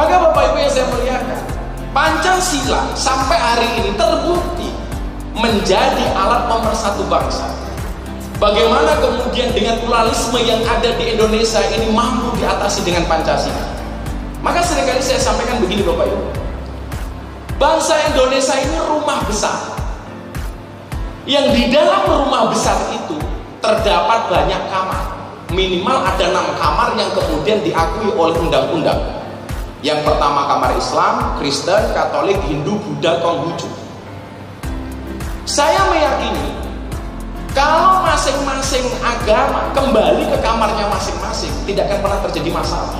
Maka Bapak Ibu yang saya muliakan, Pancasila sampai hari ini terbukti menjadi alat pemersatu bangsa. Bagaimana kemudian dengan pluralisme yang ada di Indonesia ini mampu diatasi dengan Pancasila? Maka seringkali saya sampaikan begini Bapak Ibu, bangsa Indonesia ini rumah besar, yang di dalam rumah besar itu terdapat banyak kamar. Minimal ada 6 kamar yang kemudian diakui oleh undang-undang. Yang pertama kamar Islam, Kristen, Katolik, Hindu, Buddha, Konghucu. Saya meyakini kalau masing-masing agama kembali ke kamarnya masing-masing, tidak akan pernah terjadi masalah.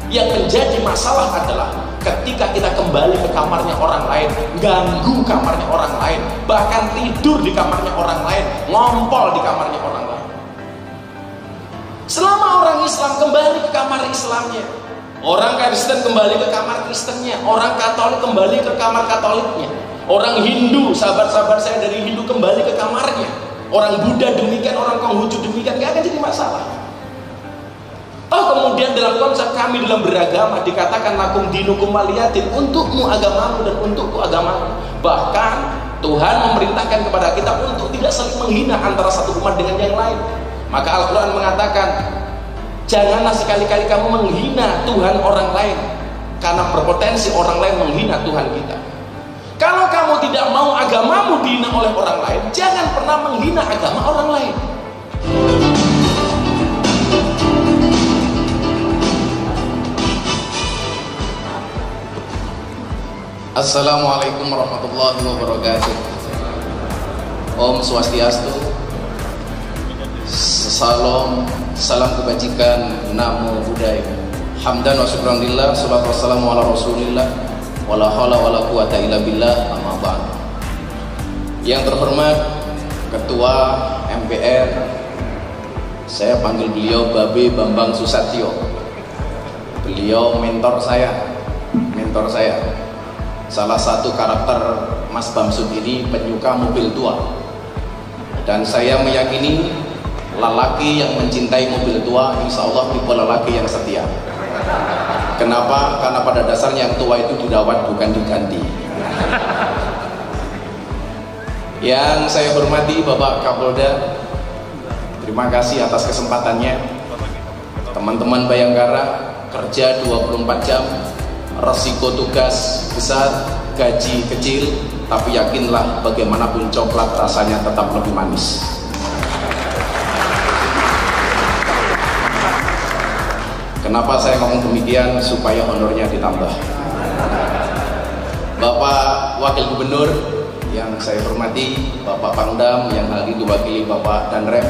Yang menjadi masalah adalah ketika kita kembali ke kamarnya orang lain, ganggu kamarnya orang lain, bahkan tidur di kamarnya orang lain, ngompol di kamarnya orang lain. Selama orang Islam kembali ke kamar Islamnya, orang Kristen kembali ke kamar Kristennya, orang Katolik kembali ke kamar Katoliknya, orang Hindu, sahabat-sahabat saya dari Hindu kembali ke kamarnya, orang Buddha demikian, orang Konghucu demikian, gak akan jadi masalah. Oh, kemudian dalam konsep kami dalam beragama dikatakan lakum dinukum waliyatin, untukmu agamamu dan untukku agamamu. Bahkan Tuhan memerintahkan kepada kita untuk tidak saling menghina antara satu umat dengan yang lain. Maka Al-Quran mengatakan, janganlah sekali-kali kamu menghina Tuhan orang lain, karena berpotensi orang lain menghina Tuhan kita. Kalau kamu tidak mau agamamu dihina oleh orang lain, jangan pernah menghina agama orang lain. Assalamualaikum warahmatullahi wabarakatuh. Om Swastiastu, Salam, salam kebajikan, Namo Buddhaya. Hamdan wa syukran lillah, salatu wassalamu ala rasulillah, wala hawla wala quwata illa billah, amma ba'd. Yang terhormat Ketua MPR, saya panggil beliau Babe Bambang Susatyo. Beliau mentor saya. Salah satu karakter Mas Bamsud ini penyuka mobil tua. Dan saya meyakini lelaki yang mencintai mobil tua insya Allah tipe lelaki yang setia. Kenapa? Karena pada dasarnya yang tua itu dirawat bukan diganti. Yang saya hormati Bapak Kapolda, terima kasih atas kesempatannya. Teman-teman Bayangkara, kerja 24 jam, resiko tugas besar, gaji kecil, tapi yakinlah bagaimanapun coklat rasanya tetap lebih manis. Kenapa saya ngomong demikian? Supaya honornya ditambah. Bapak Wakil Gubernur yang saya hormati, Bapak Pangdam yang hal itu diwakili Bapak Danrem,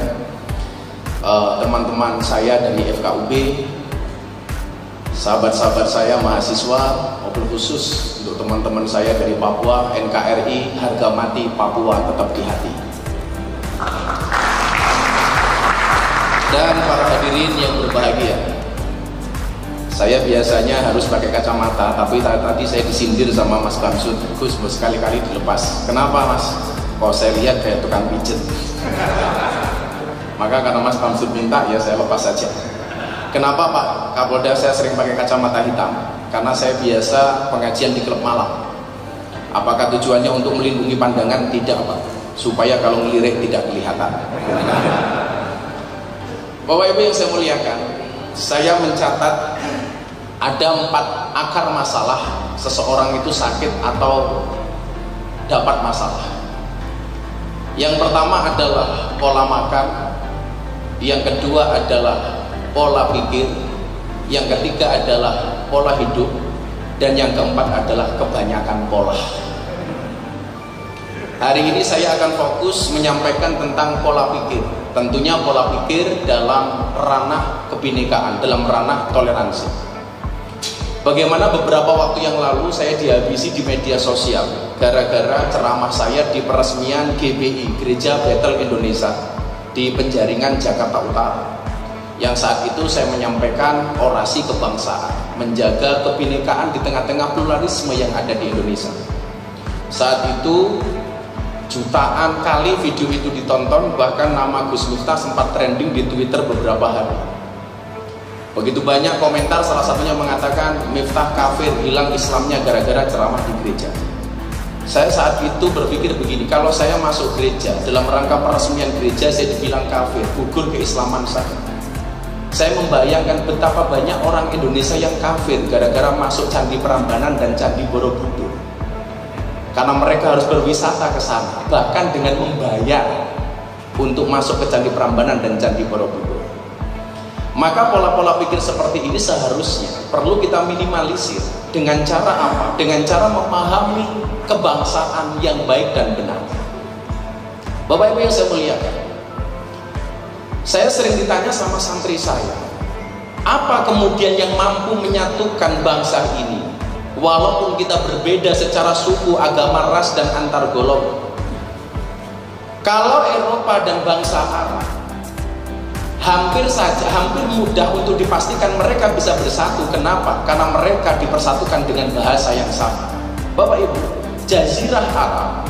teman-teman saya dari FKUB, sahabat-sahabat saya mahasiswa, mobil khusus untuk teman-teman saya dari Papua, NKRI, harga mati Papua tetap di hati. Dan para hadirin yang berbahagia, saya biasanya harus pakai kacamata, tapi tadi saya disindir sama Mas Bamsud, Gus sekali-kali dilepas. Kenapa Mas? Kok saya lihat kayak tukang pijet. Maka karena Mas Bamsud minta, ya saya lepas saja. Kenapa Pak Kapolda saya sering pakai kacamata hitam? Karena saya biasa pengajian di klub malam. Apakah tujuannya untuk melindungi pandangan? Tidak Pak, supaya kalau ngelirik tidak kelihatan. Bapak Ibu yang saya muliakan, saya mencatat ada 4 akar masalah seseorang itu sakit atau dapat masalah. Yang pertama adalah pola makan, yang kedua adalah pola pikir, yang ketiga adalah pola hidup, dan yang keempat adalah kebanyakan pola. Hari ini saya akan fokus menyampaikan tentang pola pikir. Tentunya pola pikir dalam ranah kebinekaan, dalam ranah toleransi. Bagaimana beberapa waktu yang lalu saya dihabisi di media sosial gara-gara ceramah saya di peresmian GBI, Gereja Bethel Indonesia, di Penjaringan, Jakarta Utara. Yang saat itu saya menyampaikan orasi kebangsaan, menjaga kebinekaan di tengah-tengah pluralisme yang ada di Indonesia. Saat itu jutaan kali video itu ditonton, bahkan nama Gus Miftah sempat trending di Twitter beberapa hari. Begitu banyak komentar, salah satunya mengatakan Miftah kafir, hilang Islamnya gara-gara ceramah di gereja. Saya saat itu berpikir begini, kalau saya masuk gereja dalam rangka peresmian gereja, saya dibilang kafir, gugur keislaman saya. Saya membayangkan betapa banyak orang Indonesia yang kafir gara-gara masuk Candi Prambanan dan Candi Borobudur. Karena mereka harus berwisata ke sana, bahkan dengan membayar untuk masuk ke Candi Prambanan dan Candi Borobudur. Maka pola-pola pikir seperti ini seharusnya perlu kita minimalisir. Dengan cara apa? Dengan cara memahami kebangsaan yang baik dan benar. Bapak Ibu yang saya muliakan, saya sering ditanya sama santri saya, apa kemudian yang mampu menyatukan bangsa ini walaupun kita berbeda secara suku, agama, ras, dan antar golongan? Kalau Eropa dan bangsa Arab, hampir mudah untuk dipastikan mereka bisa bersatu. Kenapa? Karena mereka dipersatukan dengan bahasa yang sama. Bapak Ibu, Jazirah Arab,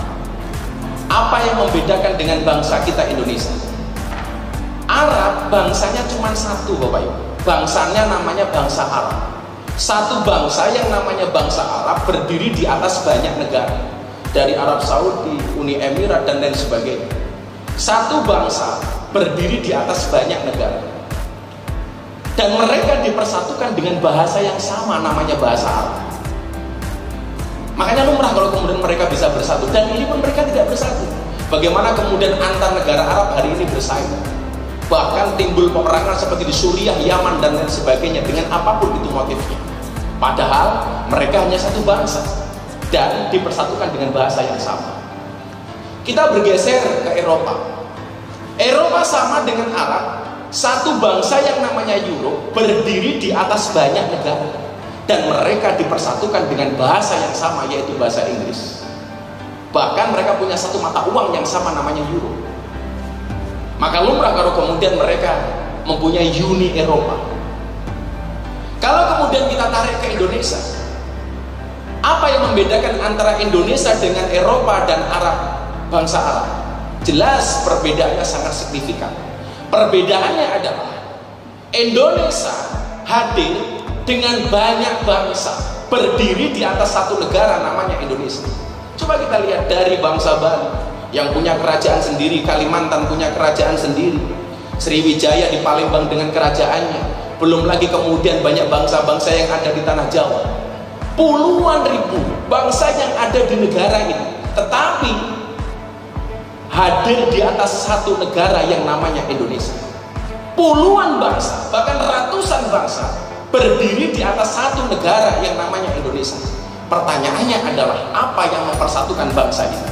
apa yang membedakan dengan bangsa kita Indonesia? Arab bangsanya cuma satu, Bapak Ibu. Bangsanya namanya bangsa Arab. Satu bangsa yang namanya bangsa Arab berdiri di atas banyak negara, dari Arab Saudi, Uni Emirat, dan lain sebagainya. Satu bangsa berdiri di atas banyak negara, dan mereka dipersatukan dengan bahasa yang sama, namanya bahasa Arab. Makanya lumrah kalau kemudian mereka bisa bersatu, dan ini pun mereka tidak bersatu. Bagaimana kemudian antar negara Arab hari ini bersaing, bahkan timbul peperangan seperti di Suriah, Yaman, dan lain sebagainya, dengan apapun itu motifnya. Padahal mereka hanya satu bangsa dan dipersatukan dengan bahasa yang sama. Kita bergeser ke Eropa. Eropa sama dengan Arab, satu bangsa yang namanya Euro, berdiri di atas banyak negara, dan mereka dipersatukan dengan bahasa yang sama, yaitu bahasa Inggris. Bahkan mereka punya satu mata uang yang sama, namanya Euro. Maka lumrah kalau kemudian mereka mempunyai Uni Eropa. Kalau kemudian kita tarik ke Indonesia, apa yang membedakan antara Indonesia dengan Eropa dan Arab, bangsa Arab? Jelas perbedaannya sangat signifikan. Perbedaannya adalah Indonesia hadir dengan banyak bangsa, berdiri di atas satu negara namanya Indonesia. Coba kita lihat dari bangsa Bali yang punya kerajaan sendiri, Kalimantan punya kerajaan sendiri, Sriwijaya di Palembang dengan kerajaannya, belum lagi kemudian banyak bangsa-bangsa yang ada di tanah Jawa. Puluhan ribu bangsa yang ada di negara ini, tetapi hadir di atas satu negara yang namanya Indonesia. Puluhan bangsa, bahkan ratusan bangsa berdiri di atas satu negara yang namanya Indonesia. Pertanyaannya adalah, apa yang mempersatukan bangsa ini?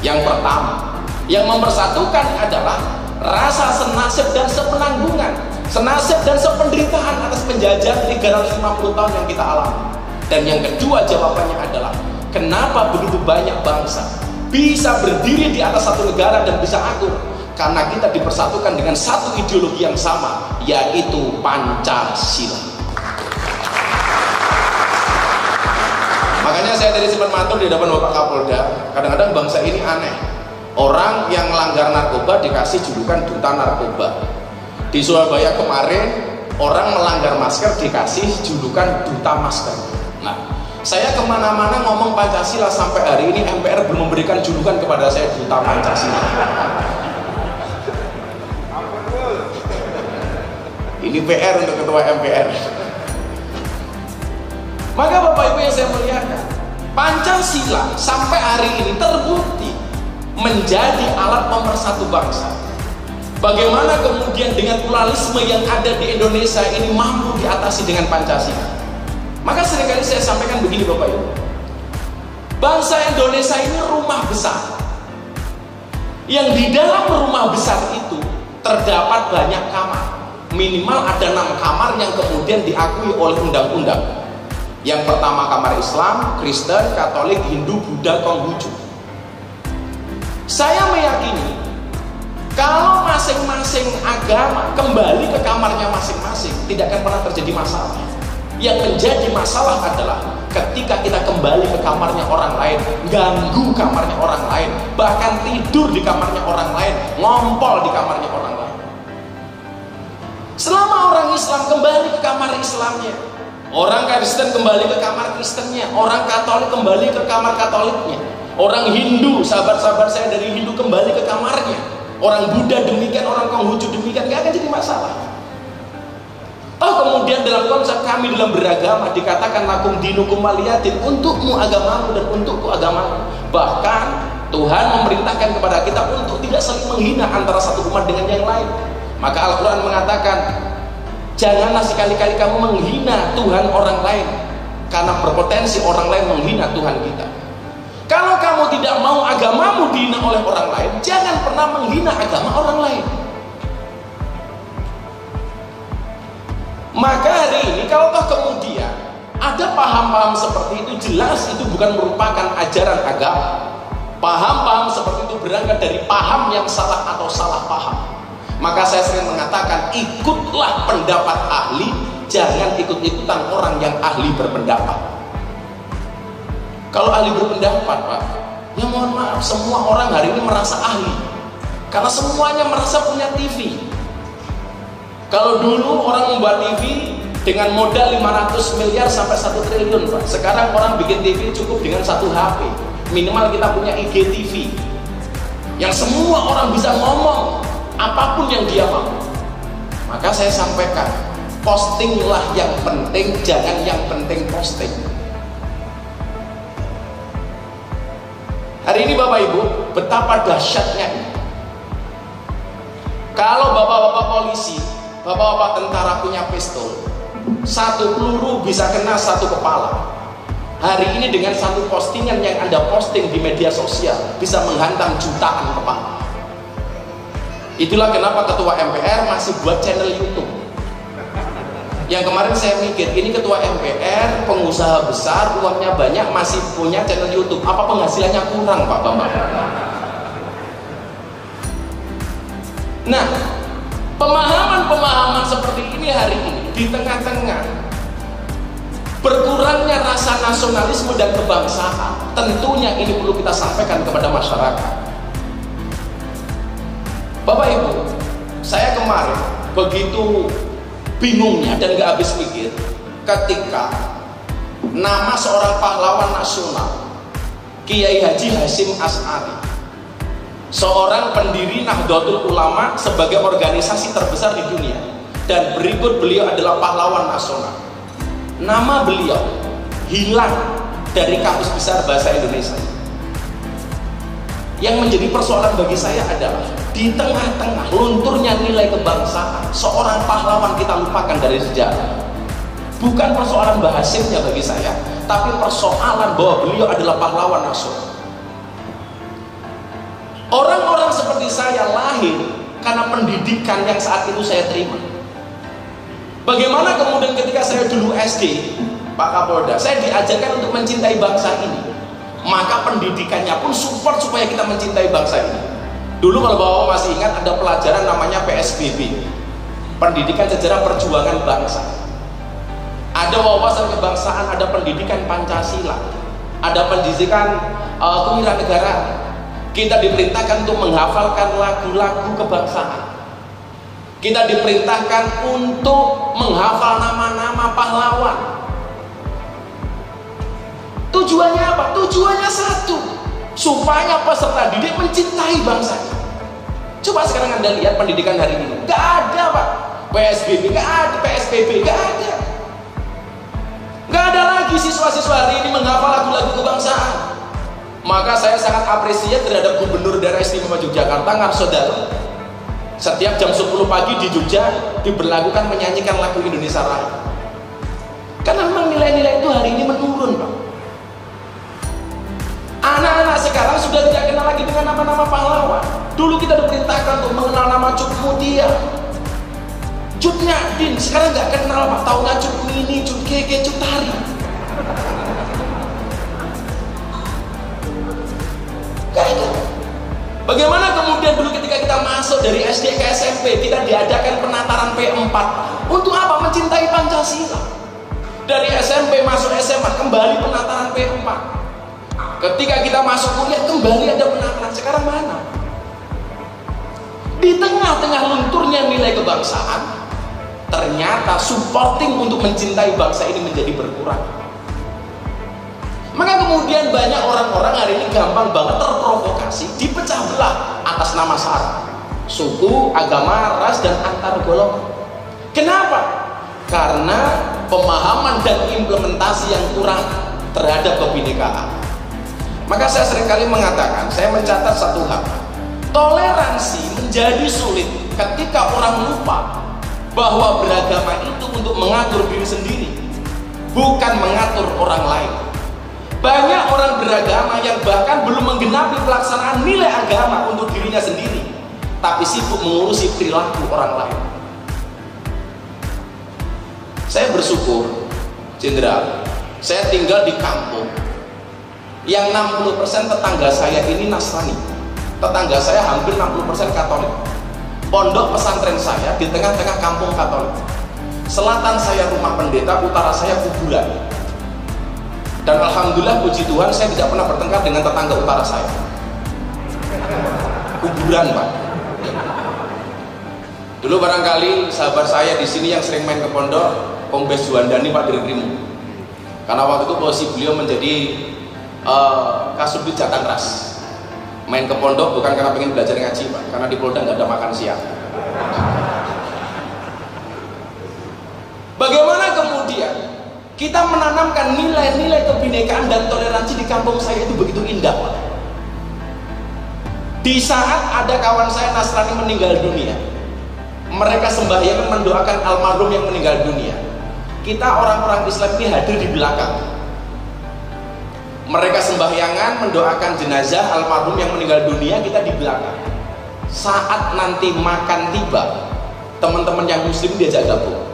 Yang pertama, yang mempersatukan adalah rasa senasib dan sepenanggungan, senasib dan sependeritaan atas penjajahan 350 tahun yang kita alami. Dan yang kedua jawabannya adalah, kenapa begitu banyak bangsa bisa berdiri di atas satu negara dan bisa akur? Karena kita dipersatukan dengan satu ideologi yang sama, yaitu Pancasila. Makanya saya dari simpan matur di hadapan Bapak Kapolda, kadang-kadang bangsa ini aneh. Orang yang melanggar narkoba dikasih julukan duta narkoba. Di Surabaya kemarin, orang melanggar masker dikasih julukan duta masker. Nah, saya kemana-mana ngomong Pancasila, sampai hari ini MPR belum memberikan julukan kepada saya duta Pancasila. Ini PR untuk ketua MPR. Maka Bapak Ibu yang saya muliakan, Pancasila sampai hari ini terbukti menjadi alat pemersatu bangsa. Bagaimana kemudian dengan pluralisme yang ada di Indonesia ini mampu diatasi dengan Pancasila? Maka seringkali saya sampaikan begini Bapak Ibu, bangsa Indonesia ini rumah besar, yang di dalam rumah besar itu terdapat banyak kamar. Minimal ada 6 kamar yang kemudian diakui oleh undang-undang. Yang pertama kamar Islam, Kristen, Katolik, Hindu, Buddha, Konghucu. Saya meyakini kalau masing-masing agama kembali ke kamarnya masing-masing, tidak akan pernah terjadi masalah. Yang menjadi masalah adalah ketika kita kembali ke kamarnya orang lain, ganggu kamarnya orang lain, bahkan tidur di kamarnya orang lain, ngompol di kamarnya orang lain. Selama orang Islam kembali ke kamar Islamnya, orang Kristen kembali ke kamar Kristennya, orang Katolik kembali ke kamar Katoliknya, orang Hindu, sahabat-sahabat saya dari Hindu kembali ke kamarnya, orang Buddha demikian, orang Konghucu demikian, gak akan jadi masalah. Oh, kemudian dalam konsep kami dalam beragama dikatakan lakum dinukum waliyatin, untukmu agamamu dan untukku agamamu. Bahkan Tuhan memerintahkan kepada kita untuk tidak saling menghina antara satu umat dengan yang lain. Maka Al-Quran mengatakan, janganlah sekali-kali kamu menghina Tuhan orang lain, karena berpotensi orang lain menghina Tuhan kita. Kalau kamu tidak mau agamamu dihina oleh orang lain, jangan pernah menghina agama orang lain. Maka hari ini kalau toh kemudian ada paham-paham seperti itu, jelas itu bukan merupakan ajaran agama. Paham-paham seperti itu berangkat dari paham yang salah atau salah paham. Maka saya sering mengatakan, ikutlah pendapat ahli, jangan ikut-ikutan orang yang ahli berpendapat. Kalau ahli berpendapat, Pak, ya mohon maaf, semua orang hari ini merasa ahli, karena semuanya merasa punya TV. Kalau dulu orang membuat TV dengan modal 500 miliar sampai 1 triliun, Pak. Sekarang orang bikin TV cukup dengan 1 HP. Minimal kita punya IGTV, yang semua orang bisa ngomong apapun yang dia mau. Maka saya sampaikan, postinglah yang penting, jangan yang penting posting. Hari ini Bapak Ibu, betapa dahsyatnya ini. Kalau bapak-bapak polisi, bapak-bapak tentara punya pistol, 1 peluru bisa kena 1 kepala. Hari ini dengan 1 postingan yang Anda posting di media sosial bisa menghantam jutaan kepala. Itulah kenapa Ketua MPR masih buat channel YouTube. Yang kemarin saya mikir, ini Ketua MPR, pengusaha besar, uangnya banyak, masih punya channel YouTube. Apa penghasilannya kurang, Pak Bambang? Nah, pemahaman-pemahaman seperti ini hari ini di tengah-tengah berkurangnya rasa nasionalisme dan kebangsaan, tentunya ini perlu kita sampaikan kepada masyarakat. Bapak Ibu, saya kemarin begitu bingungnya dan gak habis pikir ketika nama seorang pahlawan nasional, Kiai Haji Hasyim Asy'ari, seorang pendiri Nahdlatul Ulama sebagai organisasi terbesar di dunia, dan berikut beliau adalah pahlawan nasional, nama beliau hilang dari kamus besar bahasa Indonesia. Yang menjadi persoalan bagi saya adalah di tengah-tengah lunturnya nilai kebangsaan, seorang pahlawan kita lupakan dari sejarah. Bukan persoalan Hasyimnya bagi saya, tapi persoalan bahwa beliau adalah pahlawan nasional. Orang-orang seperti saya lahir karena pendidikan yang saat itu saya terima. Bagaimana kemudian ketika saya dulu SD, Pak Kapolda, saya diajarkan untuk mencintai bangsa ini. Maka pendidikannya pun support supaya kita mencintai bangsa ini. Dulu kalau Bapak masih ingat, ada pelajaran namanya PSBB, Pendidikan Sejarah Perjuangan Bangsa. Ada wawasan kebangsaan, ada pendidikan Pancasila, ada pendidikan kewirausahaan. Kita diperintahkan untuk menghafalkan lagu-lagu kebangsaan. Kita diperintahkan untuk menghafal nama-nama pahlawan. Tujuannya apa? Tujuannya satu, supaya peserta didik mencintai bangsanya. Coba sekarang Anda lihat pendidikan hari ini, gak ada, Pak. PSBB gak ada, PSBB gak ada. Gak ada lagi siswa-siswa hari ini menghafal lagu-lagu kebangsaan. Maka saya sangat apresiasi terhadap Gubernur Daerah Istimewa Yogyakarta, Ngarsodaru. Setiap jam 10 pagi di Jogja diberlakukan menyanyikan lagu Indonesia Raya. Karena memang nilai-nilai itu hari ini menurun, Pak. Anak-anak sekarang sudah tidak kenal lagi dengan nama-nama pahlawan. Dulu kita diperintahkan untuk mengenal nama Cut Mutia, Cut Nyadin. Sekarang nggak kenal, Pak. Taunya Cut Mini, Cut Gege, Cut Tari. Gak ada. Bagaimana kemudian dulu ketika kita masuk dari SD ke SMP, kita diadakan penataran P4. Untuk apa? Mencintai Pancasila. Dari SMP masuk SMA, kembali penataran P4. Ketika kita masuk kuliah, kembali ada penataran. Sekarang mana? Di tengah-tengah lunturnya nilai kebangsaan, ternyata supporting untuk mencintai bangsa ini menjadi berkurang. Maka kemudian banyak orang-orang hari ini gampang banget terprovokasi, dipecah belah atas nama sara, suku, agama, ras, dan antar golongan. Kenapa? Karena pemahaman dan implementasi yang kurang terhadap kebinekaan. Maka saya seringkali mengatakan, saya mencatat satu hal, toleransi menjadi sulit ketika orang lupa bahwa beragama itu untuk mengatur diri sendiri, bukan mengatur orang lain. Banyak orang beragama yang bahkan belum menggenapi pelaksanaan nilai agama untuk dirinya sendiri, tapi sibuk mengurusi perilaku orang lain. Saya bersyukur, Jenderal, saya tinggal di kampung yang 60% tetangga saya ini Nasrani. Tetangga saya hampir 60% Katolik. Pondok pesantren saya di tengah-tengah kampung Katolik. Selatan saya rumah pendeta, utara saya kuburan. Dan alhamdulillah puji Tuhan saya tidak pernah bertengkar dengan tetangga utara saya. Kuburan, Pak. Dulu barangkali sahabat saya di sini yang sering main ke pondok, Kombes Juandani Pak Dirkrim. Karena waktu itu posisi beliau menjadi Kasubdit Jatan Ras. Main ke pondok bukan karena pengen belajar ngaji, Pak, karena di Polda nggak ada makan siang. Bagaimana kemudian kita menanamkan nilai-nilai kebinekaan dan toleransi di kampung saya itu begitu indah, Pak. Di saat ada kawan saya Nasrani meninggal dunia, mereka sembahyang mendoakan almarhum yang meninggal dunia. Kita orang-orang Islam ini hadir di belakang. Mereka sembahyangan mendoakan jenazah almarhum yang meninggal dunia, kita di belakang. Saat nanti makan tiba, teman-teman yang muslim diajak gabung.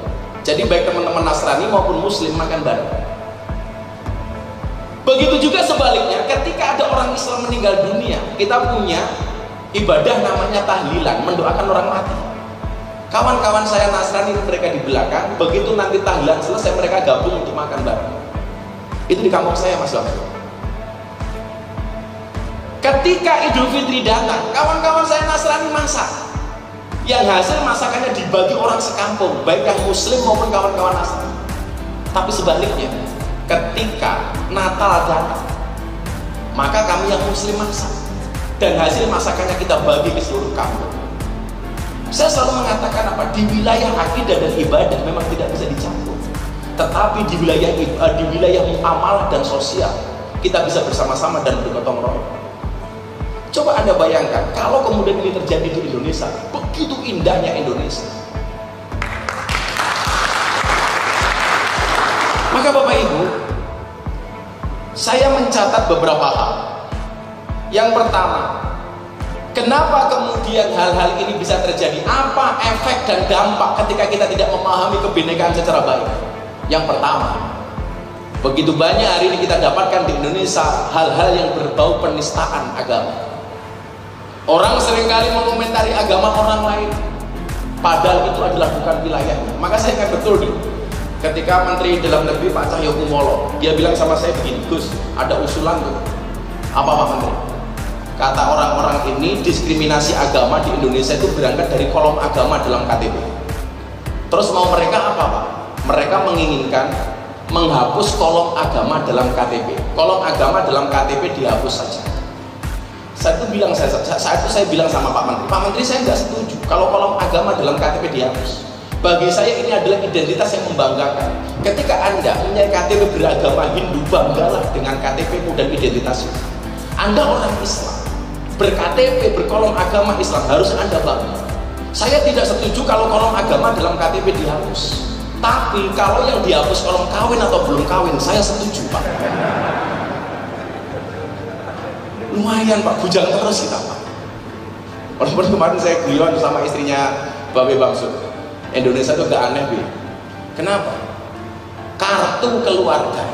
Jadi baik teman-teman Nasrani maupun muslim makan bareng. Begitu juga sebaliknya, ketika ada orang Islam meninggal dunia, kita punya ibadah namanya tahlilan, mendoakan orang mati. Kawan-kawan saya Nasrani mereka di belakang, begitu nanti tahlilan selesai mereka gabung untuk makan bareng. Itu di kampung saya, Mas Bapak. Ketika Idul Fitri datang, kawan-kawan saya Nasrani masak. Yang hasil masakannya dibagi orang sekampung, baik yang muslim maupun kawan-kawan Nasrani. Tapi sebaliknya, ketika Natal datang, maka kami yang muslim masak, dan hasil masakannya kita bagi ke seluruh kampung. Saya selalu mengatakan apa? Di wilayah akidah dan ibadah memang tidak bisa dicampur. Tetapi di wilayah muamalah dan sosial, kita bisa bersama-sama dan bergotong royong. Coba Anda bayangkan, kalau kemudian ini terjadi di Indonesia, begitu indahnya Indonesia. Maka Bapak Ibu, saya mencatat beberapa hal. Yang pertama, kenapa kemudian hal-hal ini bisa terjadi? Apa efek dan dampak ketika kita tidak memahami kebinekaan secara baik? Yang pertama, begitu banyak hari ini kita dapatkan di Indonesia hal-hal yang berbau penistaan agama. Orang seringkali mengomentari agama orang lain, padahal itu adalah bukan wilayahnya. Maka saya ingat betul nih, ketika Menteri Dalam Negeri Pak Cahyokumolo, dia bilang sama saya begini, Gus, ada usulan tuh. Apa Pak Menteri? Kata orang-orang ini, diskriminasi agama di Indonesia itu berangkat dari kolom agama dalam KTP. Terus mau mereka apa Pak? Mereka menginginkan menghapus kolom agama dalam KTP. Kolom agama dalam KTP dihapus saja. Saat itu saya bilang sama Pak Menteri, Pak Menteri, saya nggak setuju kalau kolom agama dalam KTP dihapus. Bagi saya ini adalah identitas yang membanggakan. Ketika Anda punya KTP beragama Hindu, banggalah dengan KTP-mu dan identitasmu. Anda orang Islam, ber-KTP, berkolom agama Islam, harus Anda bangga. Saya tidak setuju kalau kolom agama dalam KTP dihapus. Tapi kalau yang dihapus kolom kawin atau belum kawin, saya setuju Pak. Lumayan Pak, bujang terus kita Pak. Walaupun kemarin saya guyon sama istrinya Babe Bamsud, Indonesia itu gak aneh Bi. Kenapa? Kartu keluarga,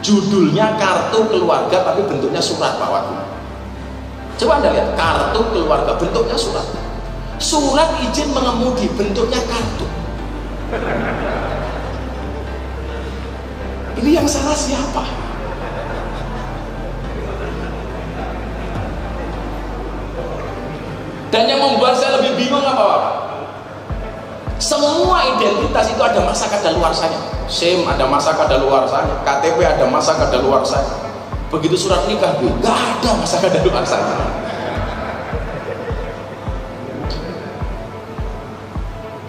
judulnya kartu keluarga tapi bentuknya surat Pak Wagub. Coba Anda lihat, kartu keluarga bentuknya surat. Surat izin mengemudi bentuknya kartu. Ini yang salah siapa? Dan yang membuat saya lebih bingung apa Bapak? Semua identitas itu ada masa kadaluarsanya. SIM ada masa kadaluarsanya, KTP ada masa kadaluarsanya. Begitu surat nikah, nggak ada masa kadaluarsanya.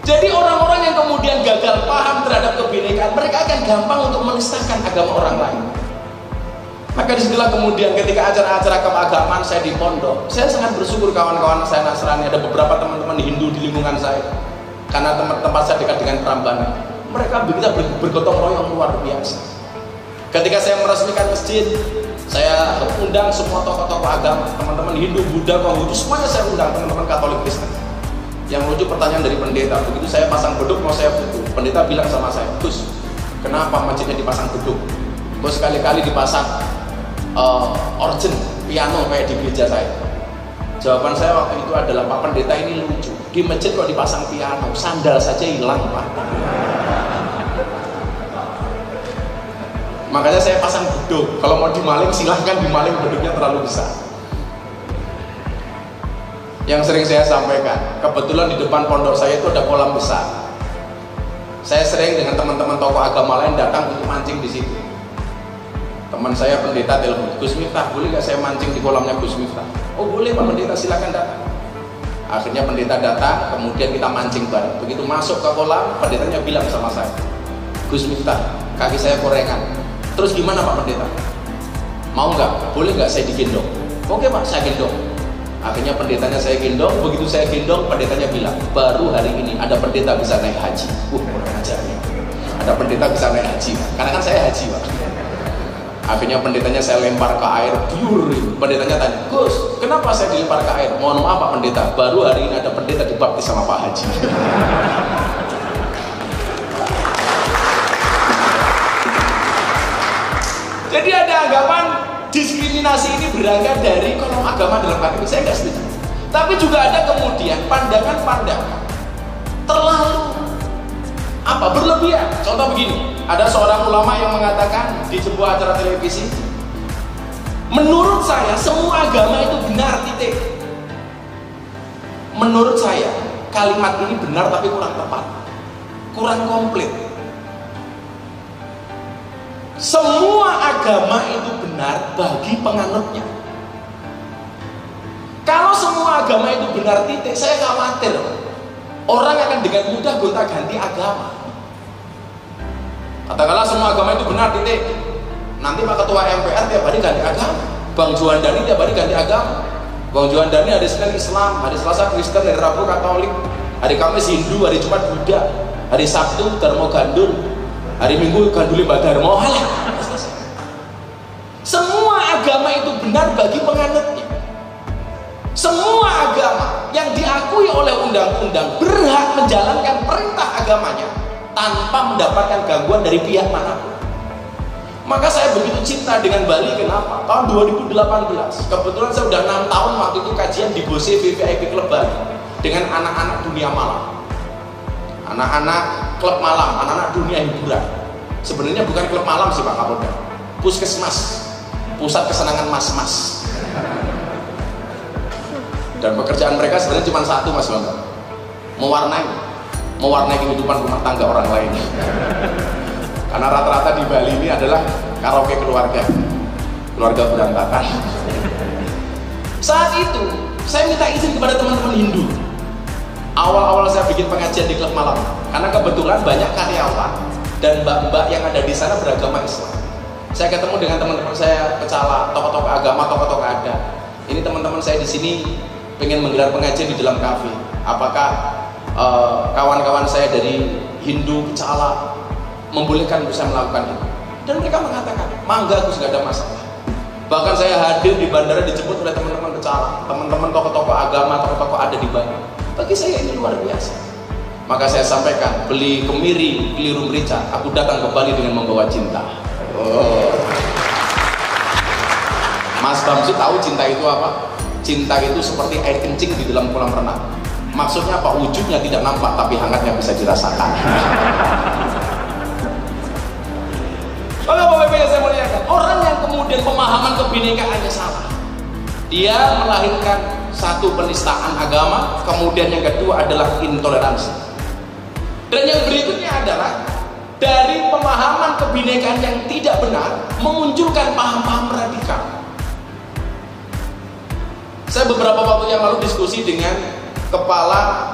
Jadi orang-orang yang kemudian gagal paham terhadap kebinekaan, mereka akan gampang untuk menistakan agama orang lain. Maka disitulah kemudian ketika acara-acara keagamaan saya di pondok, saya sangat bersyukur kawan-kawan saya Nasrani, ada beberapa teman-teman Hindu di lingkungan saya. Karena tempat saya dekat dengan Prambanan, mereka bisa bergotong royong luar biasa. Ketika saya meresmikan masjid, saya undang semua tokoh-tokoh agama, teman-teman Hindu, Buddha, Konghucu, semuanya saya undang, teman-teman Katolik, Kristen. Yang lucu pertanyaan dari pendeta, begitu saya pasang beduk mau saya butuh, pendeta bilang sama saya, Gus, kenapa masjidnya dipasang beduk? Gus sekali-kali dipasang organ, piano kayak di gereja saya. Jawaban saya waktu itu adalah, Pak Pendeta ini lucu, di masjid kok dipasang piano, sandal saja hilang Pak. Makanya saya pasang beduk, kalau mau dimaling silahkan dimaling, beduknya terlalu besar. Yang sering saya sampaikan, kebetulan di depan pondok saya itu ada kolam besar. Saya sering dengan teman-teman tokoh agama lain datang untuk mancing di situ. Teman saya pendeta telepon, Gus Miftah, boleh nggak saya mancing di kolamnya Gus Miftah? Oh boleh Pak Pendeta, silakan datang. Akhirnya pendeta datang, kemudian kita mancing bareng. Begitu masuk ke kolam, pendetanya bilang sama saya, Gus Miftah, kaki saya korengan. Terus gimana Pak Pendeta? Mau nggak? Boleh nggak saya digendong? Oke Pak, saya gendong. Akhirnya pendetanya saya gendong. Begitu saya gendong, pendetanya bilang, baru hari ini ada pendeta bisa naik haji. Kurang ajar ya. Ada pendeta bisa naik haji, karena kan saya haji Pak. Akhirnya pendetanya saya lempar ke air, biur. Pendetanya tanya, Gus, kenapa saya dilempar ke air? Mohon maaf Pak Pendeta, baru hari ini ada pendeta dibaptis sama Pak Haji. Jadi ada anggapan diskriminasi ini berangkat dari kolom agama dalam KTP, saya nggak setuju. Tapi juga ada kemudian pandangan-pandangan terlalu berlebihan. Contoh begini, ada seorang ulama yang mengatakan di sebuah acara televisi, menurut saya semua agama itu benar, titik. Menurut saya kalimat ini benar tapi kurang tepat, kurang komplit. Semua agama itu benar bagi penganutnya. Kalau semua agama itu benar, titik, saya khawatir orang akan dengan mudah gonta-ganti agama. Katakanlah semua agama itu benar, titik. Nanti Pak Ketua MPR tiap hari ganti agama, Bang Juandani tiap hari ganti agama. Bang Juandani hari Senin Islam, hari Selasa Kristen, hari Rabu Katolik, hari Kamis Hindu, hari Jumat Buddha, hari Sabtu Darmo Gandul, hari Minggu Ganduli Mbak Darmo. Semua agama itu benar bagi penganutnya. Semua agama yang diakui oleh undang-undang berhak menjalankan perintah agamanya tanpa mendapatkan gangguan dari pihak manapun. Maka saya begitu cinta dengan Bali. Kenapa? Tahun 2018 kebetulan saya sudah 6 tahun waktu itu kajian di Bose VIP Club Bali dengan anak-anak dunia malam, anak-anak klub malam, anak-anak dunia hiburan. Sebenarnya bukan klub malam sih Pak Kapolda, puskesmas, pusat kesenangan mas-mas. Dan pekerjaan mereka sebenarnya cuma satu Mas Bangga, mewarnai kehidupan rumah tangga orang lain. Karena rata-rata di Bali ini adalah karaoke keluarga berantakan. Saat itu saya minta izin kepada teman-teman Hindu. Awal-awal saya bikin pengajian di klub malam, karena kebetulan banyak karyawan dan mbak-mbak yang ada di sana beragama Islam. Saya ketemu dengan teman-teman saya pecala, tokoh-tokoh agama, tokoh-tokoh adat. Ini teman-teman saya di sini pengen menggelar pengajian di dalam kafe. Apakah kawan-kawan saya dari Hindu pecala membolehkan bisa melakukan itu? Dan mereka mengatakan, mangga Gus, gak ada masalah. Bahkan saya hadir di bandara dijemput oleh teman-teman pecala, teman-teman tokoh-tokoh agama, tokoh-tokoh ada di Bali. Bagi saya ini luar biasa. Maka saya sampaikan, beli kemiri, keliru merica, aku datang ke Bali dengan membawa cinta. Mas Bamsu tahu cinta itu apa? Cinta itu seperti air kencing di dalam kolam renang. Maksudnya apa? Wujudnya tidak nampak tapi hangatnya bisa dirasakan. Bapak-bapak yang saya muliakan, orang yang kemudian pemahaman kebinekaannya salah, dia melahirkan satu penistaan agama, kemudian yang kedua adalah intoleransi. Dan yang berikutnya adalah dari pemahaman kebinekaan yang tidak benar memunculkan paham-paham radikal. Saya beberapa waktu yang lalu diskusi dengan Kepala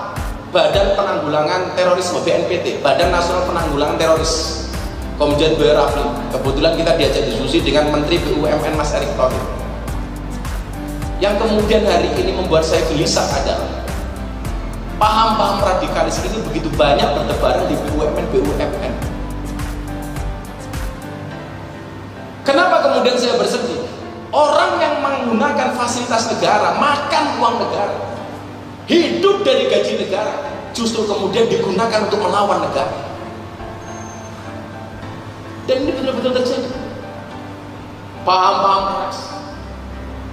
Badan Penanggulangan Terorisme BNPT, Badan Nasional Penanggulangan Teroris, Komjen B. Rafli. Kebetulan kita diajak diskusi dengan Menteri BUMN Mas Erick Thohir. Yang kemudian hari ini membuat saya gelisah adalah paham-paham radikalis ini begitu banyak bertebaran di BUMN. Kenapa kemudian saya bersedih? Orang yang menggunakan fasilitas negara, makan uang negara, hidup dari gaji negara, justru kemudian digunakan untuk melawan negara. Dan ini betul-betul terjadi. Paham-paham keras.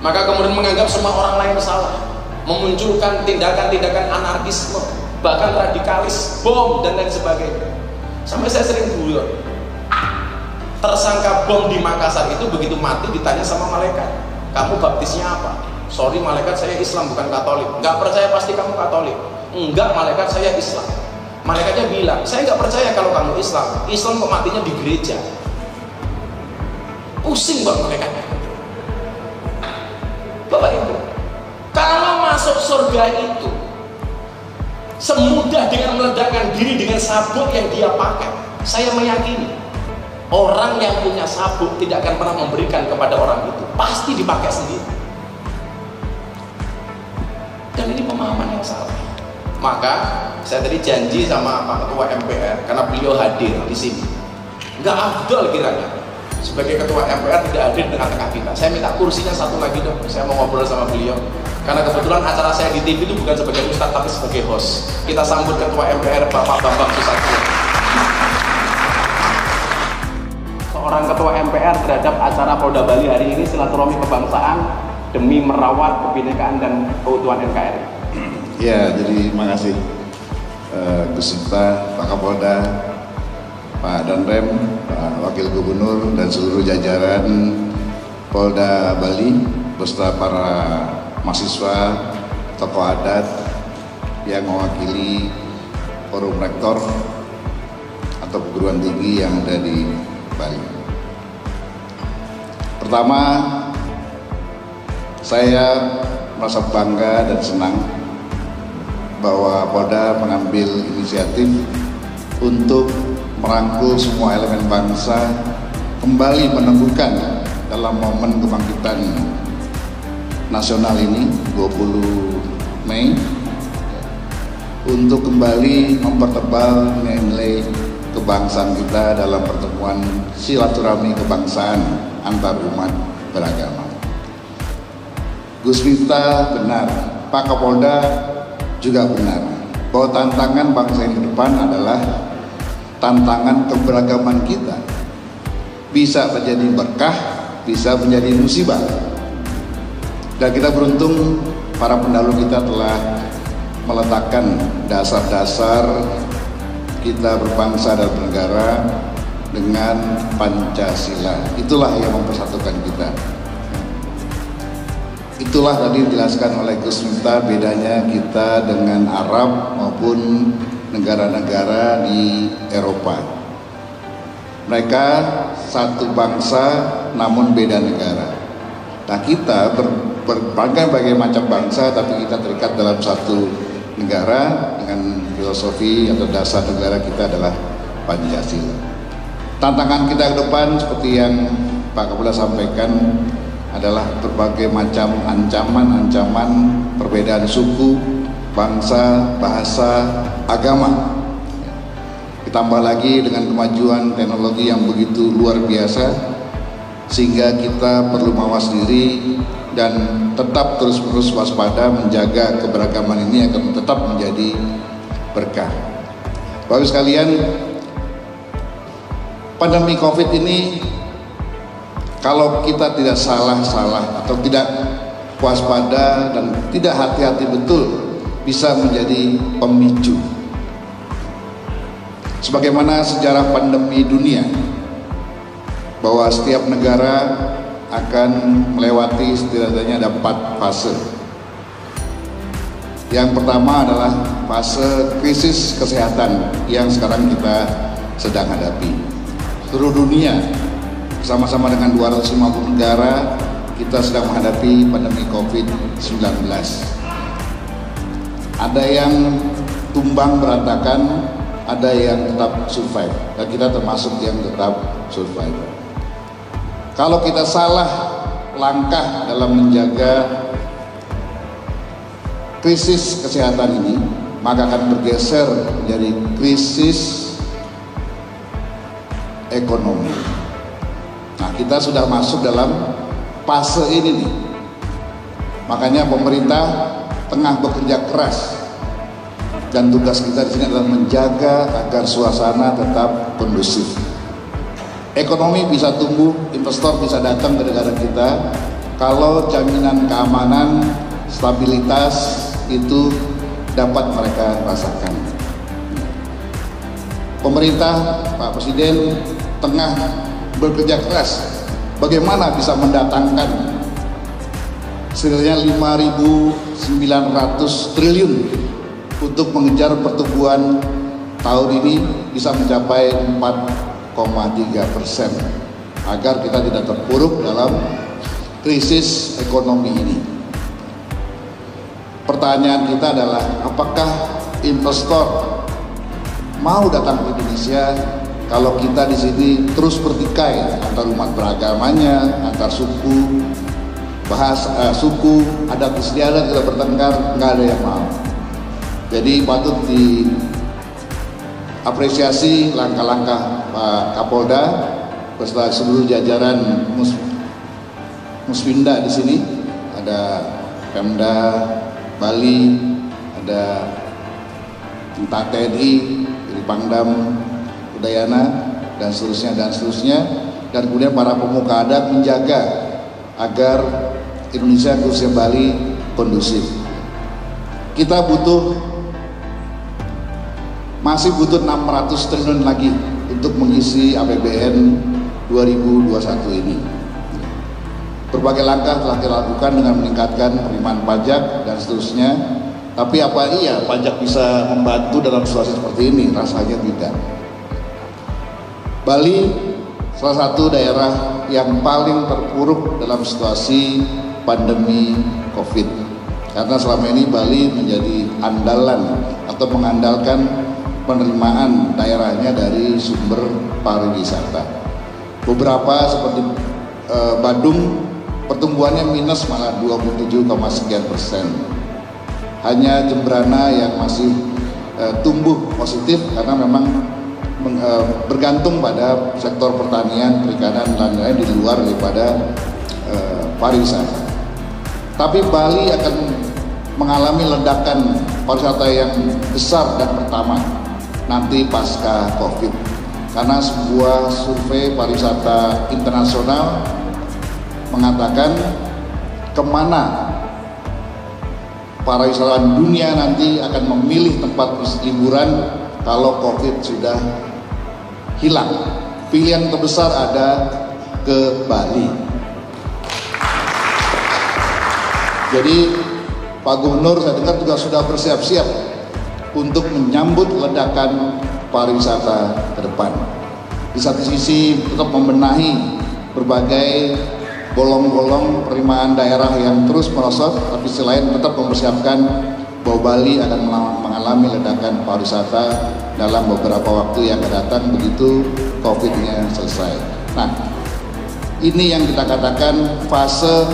Maka kemudian menganggap semua orang lain salah, memunculkan tindakan-tindakan anarkisme, bahkan radikalis, bom dan lain sebagainya. Sampai saya sering guyon, tersangka bom di Makassar itu begitu mati ditanya sama malaikat, kamu baptisnya apa? Sorry malaikat, saya Islam bukan Katolik. Nggak percaya pasti kamu Katolik? Enggak malaikat, saya Islam. Malaikatnya bilang, saya nggak percaya kalau kamu Islam. Islam kok matinya di gereja. Pusing buat malaikatnya. Bapak Ibu, kalau masuk surga itu semudah dengan meledakkan diri dengan sabuk yang dia pakai, saya meyakini orang yang punya sabuk tidak akan pernah memberikan kepada orang itu, pasti dipakai sendiri. Dan ini pemahaman yang salah. Maka saya tadi janji sama Pak Ketua MPR, karena beliau hadir di sini, nggak afdol kiranya sebagai Ketua MPR tidak hadir di tengah-tengah kita. Saya minta kursinya satu lagi dong, saya mau ngobrol sama beliau. Karena kebetulan acara saya di TV itu bukan sebagai ustadz tapi sebagai host. Kita sambut Ketua MPR Bapak Bambang Susatyo. Seorang Ketua MPR terhadap acara Polda Bali hari ini silaturahmi kebangsaan demi merawat kebinekaan dan keutuhan NKRI. Ya, jadi makasih Gus Miftah, Pak Kapolda, Pak Danrem, Pak Wakil Gubernur dan seluruh jajaran Polda Bali beserta para mahasiswa, tokoh adat yang mewakili forum rektor atau perguruan tinggi yang ada di Bali. Pertama, saya merasa bangga dan senang bahwa Polda mengambil inisiatif untuk merangkul semua elemen bangsa kembali menemukan dalam momen kebangkitan nasional ini 20 Mei untuk kembali mempertebal nilai kebangsaan kita dalam pertemuan silaturahmi kebangsaan antar umat beragama. Gus Miftah benar, Pak Kapolda juga benar bahwa tantangan bangsa yang ke depan adalah tantangan keberagaman kita, bisa menjadi berkah, bisa menjadi musibah. Dan kita beruntung para pendahulu kita telah meletakkan dasar-dasar kita berbangsa dan bernegara dengan Pancasila. Itulah yang mempersatukan kita. Itulah tadi dijelaskan oleh Gus Miftah bedanya kita dengan Arab maupun negara-negara di Eropa. Mereka satu bangsa namun beda negara. Nah, kita berbagai macam bangsa tapi kita terikat dalam satu negara dengan filosofi atau dasar negara kita adalah Pancasila. Tantangan kita ke depan seperti yang Pak Kapolda sampaikan adalah berbagai macam ancaman perbedaan suku, bangsa, bahasa, agama. Ditambah lagi dengan kemajuan teknologi yang begitu luar biasa, sehingga kita perlu mawas diri dan tetap terus-menerus waspada menjaga keberagaman ini akan tetap menjadi berkah. Bapak sekalian, pandemi COVID ini kalau kita tidak salah atau tidak waspada dan tidak hati-hati betul bisa menjadi pemicu. Sebagaimana sejarah pandemi dunia, bahwa setiap negara akan melewati setidaknya ada 4 fase. Yang pertama adalah fase krisis kesehatan yang sekarang kita sedang hadapi. Seluruh dunia bersama-sama dengan 250 negara kita sedang menghadapi pandemi COVID-19. Ada yang tumbang berantakan, ada yang tetap survive, dan kita termasuk yang tetap survive. Kalau kita salah langkah dalam menjaga krisis kesehatan ini, maka akan bergeser menjadi krisis ekonomi. Nah, kita sudah masuk dalam fase ini nih. Makanya pemerintah tengah bekerja keras, dan tugas kita di sini adalah menjaga agar suasana tetap kondusif. Ekonomi bisa tumbuh, investor bisa datang ke negara kita kalau jaminan keamanan, stabilitas itu dapat mereka rasakan. Pemerintah, Pak Presiden tengah bekerja keras bagaimana bisa mendatangkan senilai 5.900 triliun untuk mengejar pertumbuhan tahun ini bisa mencapai 4,3% agar kita tidak terpuruk dalam krisis ekonomi ini. Pertanyaan kita adalah, apakah investor mau datang ke Indonesia kalau kita di sini terus bertikai antar umat beragamanya, antar suku, suku, adat istiadat kita bertengkar, nggak ada yang mau. Jadi patut diapresiasi langkah-langkah Pak Kapolda beserta seluruh jajaran Muswinda di sini, ada Pemda Bali, ada tentang TNI, dari Pangdam Udayana, dan seterusnya, dan kemudian para pemuka adat menjaga agar Indonesia khususnya Bali kondusif. Kita masih butuh 600 triliun lagi untuk mengisi APBN 2021 ini. Berbagai langkah telah dilakukan dengan meningkatkan penerimaan pajak dan seterusnya. Tapi apa iya pajak bisa membantu dalam situasi seperti ini? Rasanya tidak. Bali salah satu daerah yang paling terpuruk dalam situasi pandemi COVID. Karena selama ini Bali menjadi andalan atau mengandalkan penerimaan daerahnya dari sumber pariwisata. Beberapa seperti Badung pertumbuhannya minus malah 27, sekian persen. Hanya Jembrana yang masih tumbuh positif karena memang bergantung pada sektor pertanian, perikanan, dan lain-lain di luar daripada pariwisata. Tapi Bali akan mengalami ledakan pariwisata yang besar dan pertama nanti pasca COVID, karena sebuah survei pariwisata internasional mengatakan kemana para wisatawan dunia nanti akan memilih tempat liburan kalau COVID sudah hilang. Pilihan terbesar ada ke Bali. Jadi Pak Gubernur saya dengar juga sudah bersiap-siap untuk menyambut ledakan pariwisata ke depan. Di satu sisi tetap membenahi berbagai bolong-bolong penerimaan daerah yang terus merosot, tapi selain tetap mempersiapkan bahwa Bali akan mengalami ledakan pariwisata dalam beberapa waktu yang akan datang begitu COVID-nya selesai. Nah, ini yang kita katakan fase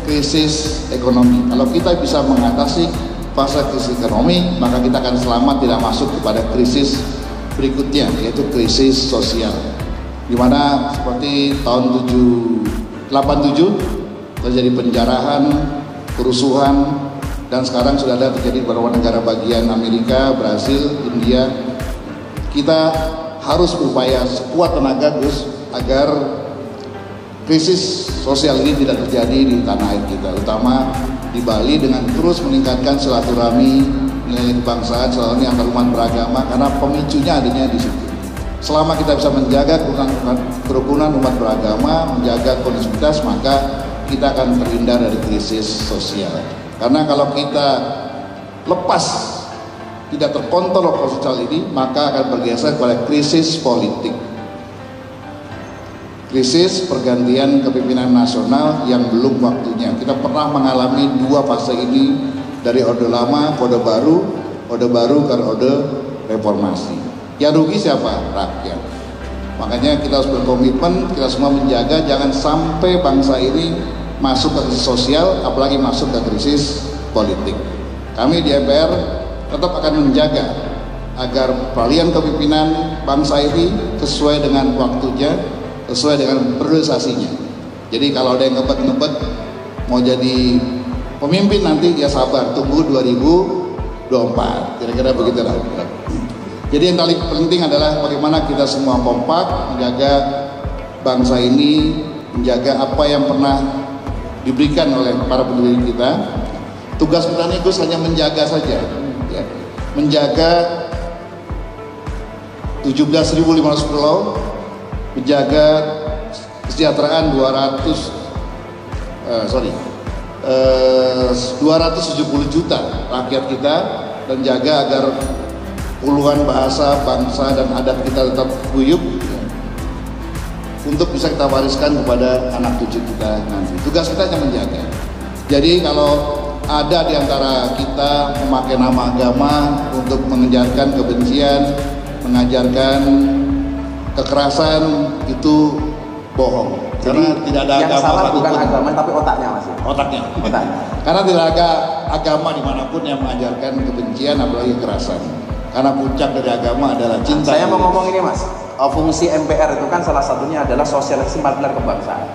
krisis ekonomi. Kalau kita bisa mengatasi fase krisis ekonomi, maka kita akan selamat tidak masuk kepada krisis berikutnya, yaitu krisis sosial. Dimana seperti tahun 87 terjadi penjarahan, kerusuhan, dan sekarang sudah ada terjadi di beberapa negara bagian Amerika, Brasil, India. Kita harus berupaya sekuat tenaga Gus agar krisis sosial ini tidak terjadi di tanah air kita, terutama di Bali, dengan terus meningkatkan silaturahmi, nilai kebangsaan, silaturahmi antar umat beragama, karena pemicunya adanya di situ. Selama kita bisa menjaga kerukunan umat beragama, menjaga kondusivitas, maka kita akan terhindar dari krisis sosial. Karena kalau kita lepas tidak terkontrol sosial ini, maka akan bergeser kepada krisis politik, krisis pergantian kepemimpinan nasional yang belum waktunya. Kita pernah mengalami dua fase ini, dari Orde Lama ke Orde Baru ke Orde Reformasi. Yang rugi siapa? Rakyat. Makanya kita harus berkomitmen, kita semua menjaga jangan sampai bangsa ini masuk ke krisis sosial, apalagi masuk ke krisis politik. Kami di MPR tetap akan menjaga agar peralihan kepemimpinan bangsa ini sesuai dengan waktunya, sesuai dengan priorisasinya. Jadi kalau ada yang ngebet-ngebet mau jadi pemimpin nanti, ya sabar, tunggu 2024, kira-kira begitulah. Jadi yang paling penting adalah bagaimana kita semua kompak menjaga bangsa ini, menjaga apa yang pernah diberikan oleh para pendiri kita. Tugas kita ini Gus hanya menjaga saja, ya. Menjaga 17.500 pulau, menjaga kesejahteraan 270 juta rakyat kita, dan jaga agar puluhan bahasa, bangsa, dan adat kita tetap guyup, ya, untuk bisa kita wariskan kepada anak cucu kita nanti. Tugas kita hanya menjaga. Jadi kalau ada di antara kita memakai nama agama untuk mengejarkan kebencian, mengajarkan kekerasan, itu bohong. Karena jadi, tidak ada yang agama salah satupun. bukan agama tapi otaknya, Mas. Otaknya. Karena tidak ada agama dimanapun yang mengajarkan kebencian, apalagi kekerasan. Karena puncak dari agama adalah cinta. Saya mau ngomong ini, Mas. Fungsi MPR itu kan salah satunya adalah sosialisasi 4 pilar kebangsaan.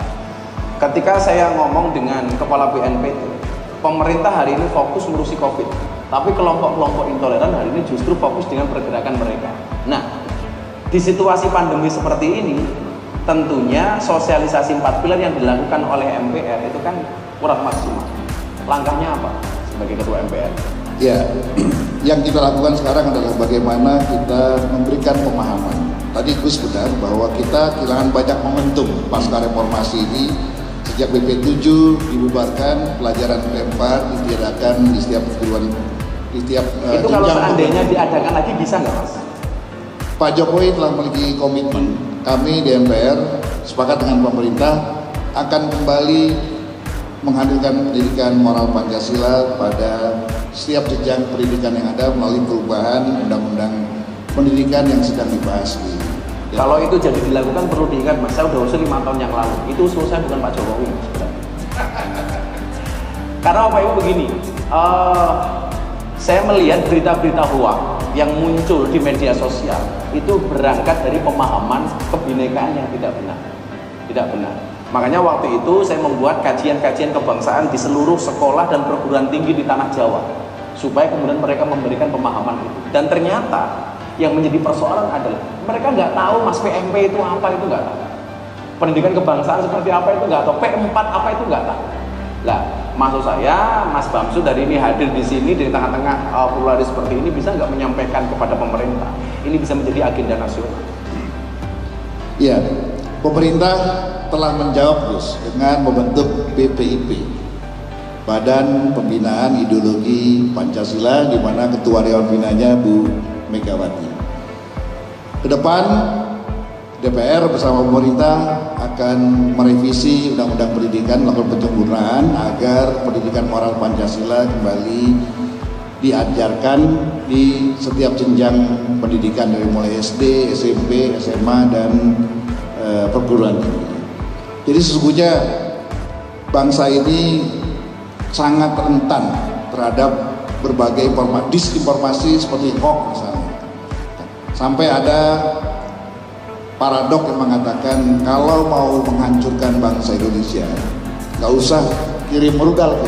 Ketika saya ngomong dengan kepala BNPT, pemerintah hari ini fokus ngurusi COVID, tapi kelompok-kelompok intoleran hari ini justru fokus dengan pergerakan mereka. Nah, di situasi pandemi seperti ini, tentunya sosialisasi 4 pilar yang dilakukan oleh MPR itu kan kurang maksimal. Langkahnya apa sebagai ketua MPR? Ya, yang kita lakukan sekarang adalah bagaimana kita memberikan pemahaman. Tadi Gus benar bahwa kita kehilangan banyak momentum pasca reformasi ini. Sejak BP7 dibubarkan, pelajaran P4 ditiadakan di setiap perguruan, di setiap itu kalau seandainya diadakan lagi bisa nggak, Mas? Pak Jokowi telah memiliki komitmen. Kami di MPR sepakat dengan pemerintah akan kembali menghadirkan pendidikan moral Pancasila pada setiap jenjang pendidikan yang ada melalui perubahan undang-undang pendidikan yang sedang dibahas di. Kalau itu jadi dilakukan perlu diingat, Mas, saya udah usul 5 tahun yang lalu. Itu usul saya bukan Pak Jokowi, Mas. Karena Bapak Ibu begini, saya melihat berita-berita hoax yang muncul di media sosial itu berangkat dari pemahaman kebinekaan yang tidak benar. Tidak benar. Makanya waktu itu saya membuat kajian-kajian kebangsaan di seluruh sekolah dan perguruan tinggi di tanah Jawa, supaya kemudian mereka memberikan pemahaman itu. Dan ternyata yang menjadi persoalan adalah mereka nggak tahu, Mas, PMP itu apa, itu nggak tahu. Pendidikan kebangsaan seperti apa itu nggak tahu. P4 apa itu nggak tahu. Lah, maksud saya Mas Bamsud dari ini hadir di sini di tengah-tengah pluralis seperti ini bisa nggak menyampaikan kepada pemerintah ini bisa menjadi agenda nasional? Iya, pemerintah telah menjawab Gus dengan membentuk BPIP, Badan Pembinaan Ideologi Pancasila, di mana ketua dewan pembinanya Bu Megawati. Ke depan DPR bersama pemerintah akan merevisi Undang-Undang Pendidikan, melakukan penyempurnaan agar pendidikan moral Pancasila kembali diajarkan di setiap jenjang pendidikan dari mulai SD, SMP, SMA, dan perguruan tinggi. Jadi sesungguhnya bangsa ini sangat rentan terhadap berbagai disinformasi seperti hoax misalnya. Sampai ada paradok yang mengatakan kalau mau menghancurkan bangsa Indonesia nggak usah kirim rudal,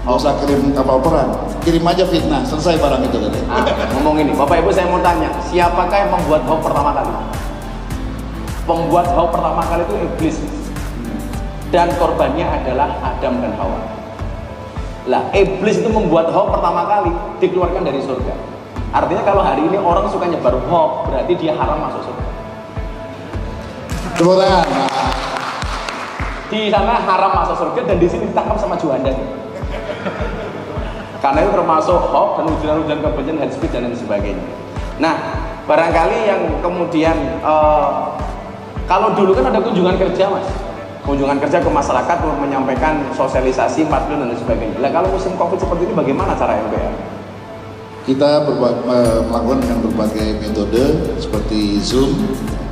nggak usah kirim kapal perang, kirim aja fitnah, selesai barang itu. Ngomong ini, Bapak Ibu, saya mau tanya, siapakah yang membuat hoax pertama kali? Pembuat hoax pertama kali itu iblis, dan korbannya adalah Adam dan Hawa. Lah, iblis itu membuat hoax pertama kali, dikeluarkan dari surga. Artinya kalau hari ini orang suka nyebar hoax, berarti dia haram masuk surga. Tepuk tangan. Di sana haram masuk surga, dan di sini ditangkap sama Juanda. Karena itu termasuk hoax dan ujaran-ujaran kebencian, hate speech dan lain sebagainya. Nah, barangkali yang kemudian kalau dulu kan ada kunjungan kerja, Mas. Kunjungan kerja ke masyarakat untuk menyampaikan sosialisasi 4 dan lain sebagainya. Nah, kalau musim Covid seperti ini bagaimana cara MPR? Kita melakukan dengan berbagai metode seperti Zoom,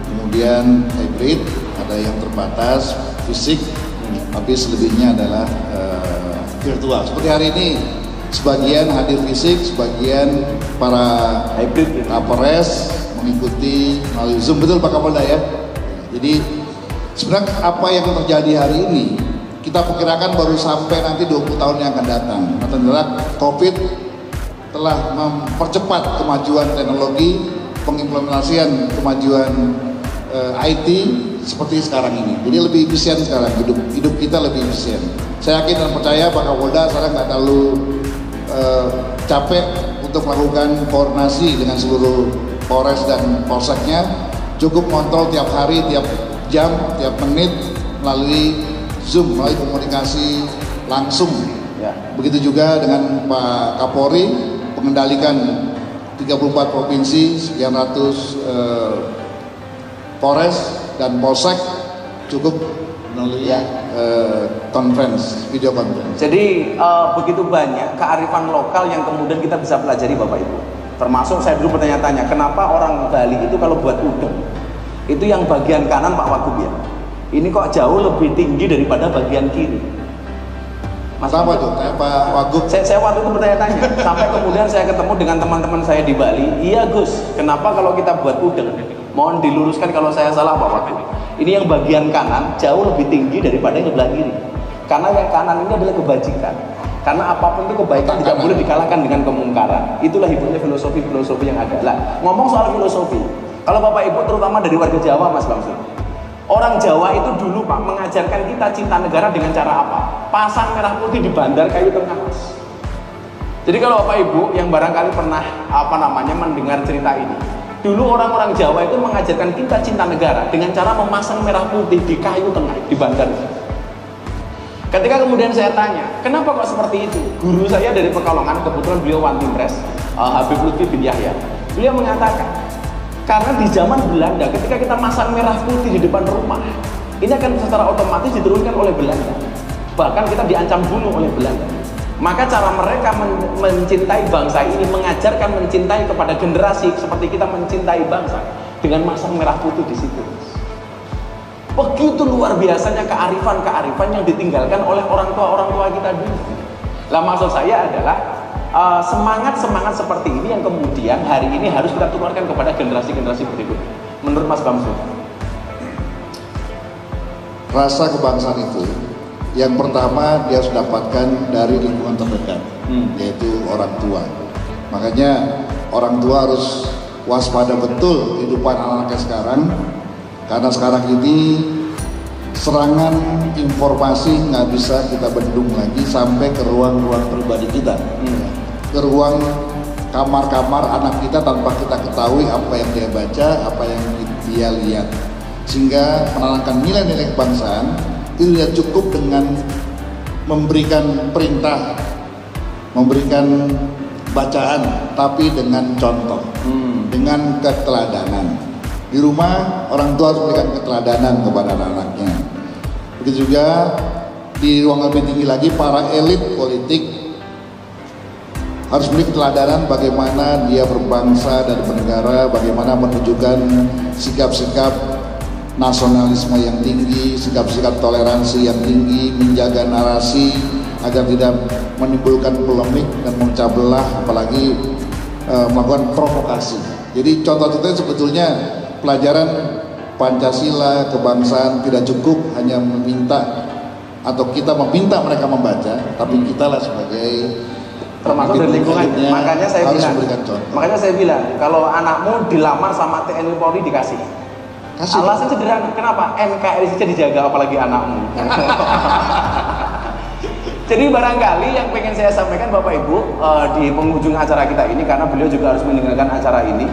kemudian hybrid, ada yang terbatas, fisik, tapi selebihnya adalah virtual. Seperti hari ini, sebagian hadir fisik, sebagian para hybrid Kapolres mengikuti melalui Zoom, betul Pak Kapolda ya? Jadi sebenarnya apa yang terjadi hari ini kita perkirakan baru sampai nanti 20 tahun yang akan datang. Karena Covid telah mempercepat kemajuan teknologi, pengimplementasian kemajuan IT seperti sekarang ini. Jadi lebih efisien sekarang, hidup kita lebih efisien. Saya yakin dan percaya Pak Kapolda sekarang nggak terlalu capek untuk melakukan koordinasi dengan seluruh Polres dan Polseknya. Cukup kontrol tiap hari, tiap jam, tiap menit melalui Zoom, melalui komunikasi langsung. Ya. Begitu juga dengan Pak Kapolri, mengendalikan 34 provinsi, sekian ratus Polres dan Polsek, cukup melalui video conference. Jadi begitu banyak kearifan lokal yang kemudian kita bisa pelajari Bapak Ibu. Termasuk saya dulu bertanya-tanya, kenapa orang Bali itu kalau buat udang itu yang bagian kanan Pak Wagub ya, ini kok jauh lebih tinggi daripada bagian kiri? Mas apa tuh? Pak Wagub? Saya waktu itu bertanya-tanya, sampai kemudian saya ketemu dengan teman-teman saya di Bali. Iya Gus, kenapa kalau kita buat udang? Mohon diluruskan kalau saya salah Pak Wagub. Ini yang bagian kanan jauh lebih tinggi daripada yang sebelah kiri. Karena yang kanan ini adalah kebajikan. Karena apapun itu kebaikan tidak boleh dikalahkan dengan kemungkaran. Itulah ibunya filosofi yang ada. Lah, ngomong soal filosofi, kalau Bapak Ibu terutama dari warga Jawa Mas Bamsud, orang Jawa itu dulu Pak mengajarkan kita cinta negara dengan cara apa? Pasang merah putih di Bandar Kayu Tengah Mas. Jadi kalau Bapak Ibu yang barangkali pernah mendengar cerita ini, dulu orang-orang Jawa itu mengajarkan kita cinta negara dengan cara memasang merah putih di kayu tengah di Bandar. Ketika kemudian saya tanya, kenapa kok seperti itu? Guru saya dari Pekalongan, kebetulan beliau Wantimpres, Habib Lutfi bin Yahya, beliau mengatakan, karena di zaman Belanda ketika kita masang merah putih di depan rumah, ini akan secara otomatis diturunkan oleh Belanda. Bahkan kita diancam bunuh oleh Belanda. Maka cara mereka mencintai bangsa ini, mengajarkan mencintai kepada generasi seperti kita mencintai bangsa dengan masang merah putih di situ. Begitu luar biasanya kearifan yang ditinggalkan oleh orang tua kita dulu. Lah maksud saya adalah semangat seperti ini yang kemudian hari ini harus kita tularkan kepada generasi berikut. Menurut Mas Bamsud, rasa kebangsaan itu yang pertama dia harus dapatkan dari lingkungan terdekat, yaitu orang tua. Makanya orang tua harus waspada betul kehidupan anak-anaknya sekarang, karena sekarang ini serangan informasi nggak bisa kita bendung lagi sampai ke ruang-ruang pribadi kita, ke ruang kamar-kamar anak kita tanpa kita ketahui apa yang dia baca, apa yang dia lihat. Sehingga menanamkan nilai-nilai kebangsaan itu tidak cukup dengan memberikan perintah, memberikan bacaan, tapi dengan contoh, dengan keteladanan. Di rumah orang tua harus memberikan keteladanan kepada anak-anaknya. Begitu juga di ruang lebih tinggi lagi para elit politik harus beri keteladanan bagaimana dia berbangsa dan bernegara, bagaimana menunjukkan sikap-sikap nasionalisme yang tinggi, sikap-sikap toleransi yang tinggi, menjaga narasi agar tidak menimbulkan polemik dan memecah belah, apalagi melakukan provokasi. Jadi contoh-contohnya sebetulnya pelajaran Pancasila, kebangsaan tidak cukup hanya meminta atau kita meminta mereka membaca, tapi kita lah sebagai termasuk dari lingkungannya. Makanya saya bilang kalau anakmu dilamar sama TNI Polri dikasih. Alasan sederhana, kenapa? NKRI saja dijaga apalagi anakmu. Jadi barangkali yang pengen saya sampaikan Bapak Ibu di penghujung acara kita ini, karena beliau juga harus meninggalkan acara ini,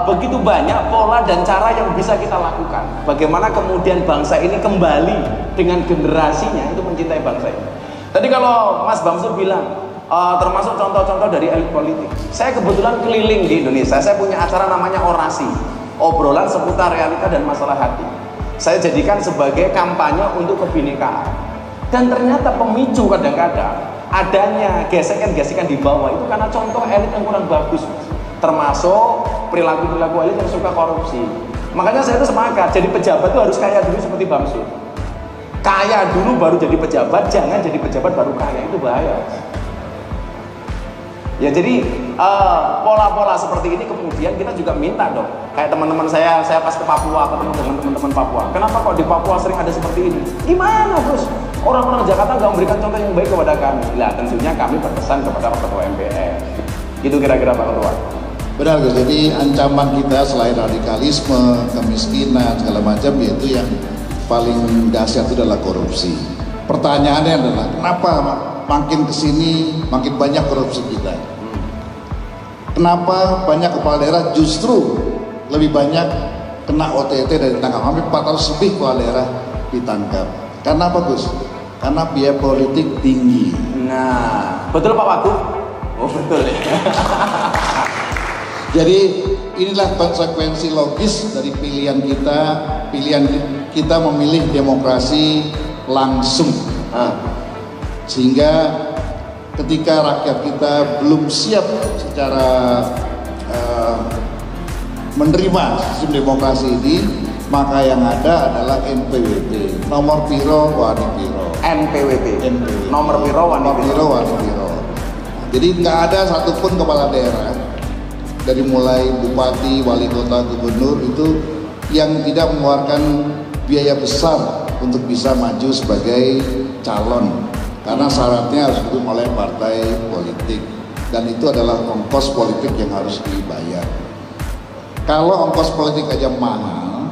begitu banyak pola dan cara yang bisa kita lakukan. Bagaimana kemudian bangsa ini kembali dengan generasinya itu mencintai bangsa ini. Tadi kalau Mas Bamsud bilang termasuk contoh-contoh dari elit politik. Saya kebetulan keliling di Indonesia, saya punya acara namanya Orasi, obrolan seputar realita dan masalah hati. Saya jadikan sebagai kampanye untuk kebinekaan. Dan ternyata pemicu kadang-kadang adanya gesekan-gesekan di bawah itu karena contoh elit yang kurang bagus, Mas. Termasuk perilaku-perilaku elit yang suka korupsi. Makanya saya itu semangat, jadi pejabat itu harus kaya dulu seperti Bamsud. Kaya dulu baru jadi pejabat, jangan jadi pejabat baru kaya, itu bahaya. Ya jadi pola-pola seperti ini kemudian kita juga minta dong. Kayak teman-teman saya pas ke Papua ketemu dengan teman-teman Papua. Kenapa kok di Papua sering ada seperti ini? Gimana Gus? Orang-orang Jakarta nggak memberikan contoh yang baik kepada kami. Lah tentunya kami berpesan kepada Pak Ketua MPR. Itu kira-kira Pak Ketua. Benar Gus, jadi ancaman kita selain radikalisme, kemiskinan, segala macam, yaitu yang paling dahsyat itu adalah korupsi. Pertanyaannya adalah kenapa makin kesini makin banyak korupsi kita? Kenapa banyak kepala daerah justru lebih banyak kena OTT dan ditangkap? Hampir 400 lebih kepala daerah ditangkap. Karena apa Gus? Karena biaya politik tinggi. Nah, betul Pak Wagub? Oh betul ya. Jadi inilah konsekuensi logis dari pilihan kita memilih demokrasi langsung. Sehingga ketika rakyat kita belum siap secara menerima sistem demokrasi ini, maka yang ada adalah NPWP, nomor piro wani piro. NPWP. Nomor piro wani piro. Jadi nggak ada satupun kepala daerah dari mulai bupati, wali kota, gubernur itu yang tidak mengeluarkan biaya besar untuk bisa maju sebagai calon, karena syaratnya harus didukung oleh partai politik dan itu adalah ongkos politik yang harus dibayar. Kalau ongkos politik aja mahal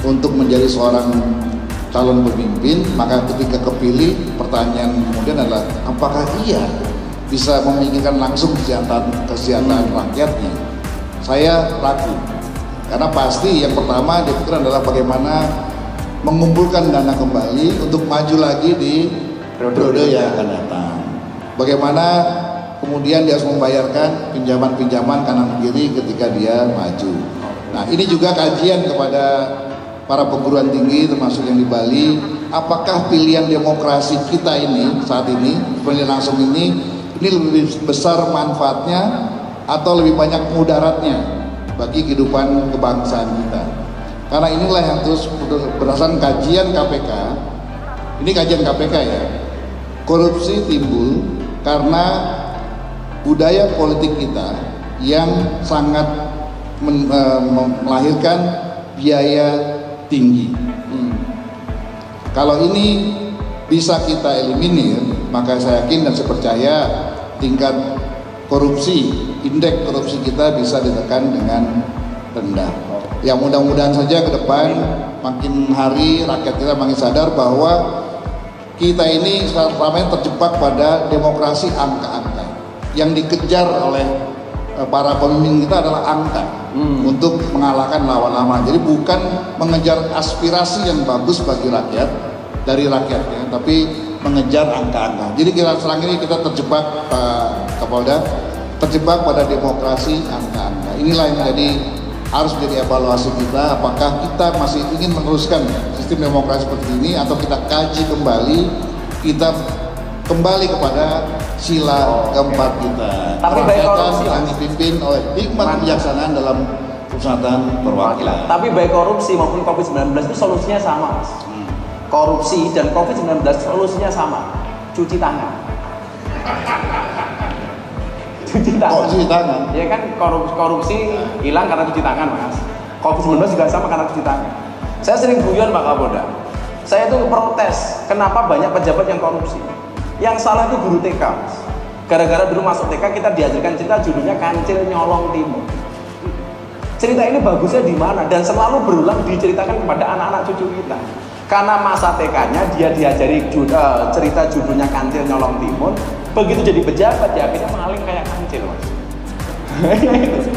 untuk menjadi seorang calon pemimpin, maka ketika kepilih pertanyaan kemudian adalah apakah ia bisa memikirkan langsung kesejahteraan rakyatnya? Saya ragu, karena pasti yang pertama dia pikirkan adalah bagaimana mengumpulkan dana kembali untuk maju lagi di periode yang akan datang. Bagaimana kemudian dia harus membayarkan pinjaman-pinjaman kanan kiri ketika dia maju. Nah ini juga kajian kepada para perguruan tinggi termasuk yang di Bali, apakah pilihan demokrasi kita ini saat ini, pemilihan langsung ini lebih besar manfaatnya atau lebih banyak mudaratnya bagi kehidupan kebangsaan kita. Karena inilah yang terus berdasarkan kajian KPK, ini kajian KPK ya, korupsi timbul karena budaya politik kita yang sangat melahirkan biaya tinggi. Kalau ini bisa kita eliminir, maka saya yakin dan saya percaya tingkat korupsi, indeks korupsi kita bisa ditekan dengan rendah. Ya mudah-mudahan saja ke depan makin hari rakyat kita makin sadar bahwa kita ini selama ini terjebak pada demokrasi angka-angka. Yang dikejar oleh para pemimpin kita adalah angka untuk mengalahkan lawan-lawan. Jadi bukan mengejar aspirasi yang bagus bagi rakyat dari rakyatnya, tapi mengejar angka-angka. Jadi sekarang ini kita terjebak, Pak Kapolda, terjebak pada demokrasi angka-angka. Inilah yang harus jadi evaluasi kita, apakah kita masih ingin meneruskan sistem demokrasi seperti ini atau kita kaji kembali, kita kembali kepada sila keempat kita. Tapi baik korupsi yang dipimpin oleh hikmat kebijaksanaan dalam pemusatan perwakilan. Tapi baik korupsi maupun COVID-19 itu solusinya sama, Mas. Korupsi dan COVID-19 solusinya sama, cuci tangan. Cuci tangan. Oh, cuci tangan. Ya kan korupsi hilang karena cuci tangan, Mas. COVID-19 juga sama karena cuci tangan. Saya sering guyon Pak Kapolda. Saya itu protes, kenapa banyak pejabat yang korupsi? Yang salah itu guru TK, Mas. Gara-gara dulu masuk TK kita diajarkan cerita judulnya Kancil Nyolong Timur. Cerita ini bagusnya di mana dan selalu berulang diceritakan kepada anak-anak cucu kita. Karena masa TK-nya dia diajari cerita judulnya Kancil Nyolong Timur, begitu jadi pejabat ya akhirnya mengalir kayak kancil, Mas.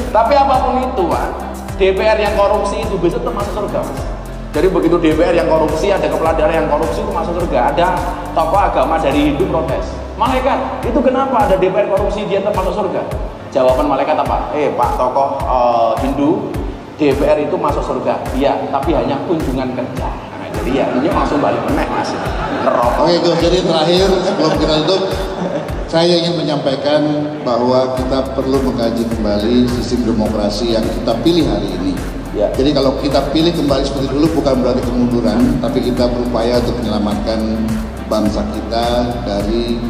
Tapi apapun itu, Pak, DPR yang korupsi itu besok termasuk surga, Mas. Jadi begitu DPR yang korupsi, ada kepala daerah yang korupsi itu masuk surga. Ada tokoh agama dari Hindu protes, malaikat itu kenapa ada DPR korupsi dia tetap masuk surga? Jawaban malaikat apa? Pak tokoh Hindu, DPR itu masuk surga, iya, tapi hanya kunjungan kerja. Nah, jadi ya ini langsung balik meneh mas. Neraka. Oke Gus, jadi terakhir sebelum kita tutup, saya ingin menyampaikan bahwa kita perlu mengkaji kembali sistem demokrasi yang kita pilih hari ini. Ya. Jadi kalau kita pilih kembali seperti dulu bukan berarti kemunduran, tapi kita berupaya untuk menyelamatkan bangsa kita dari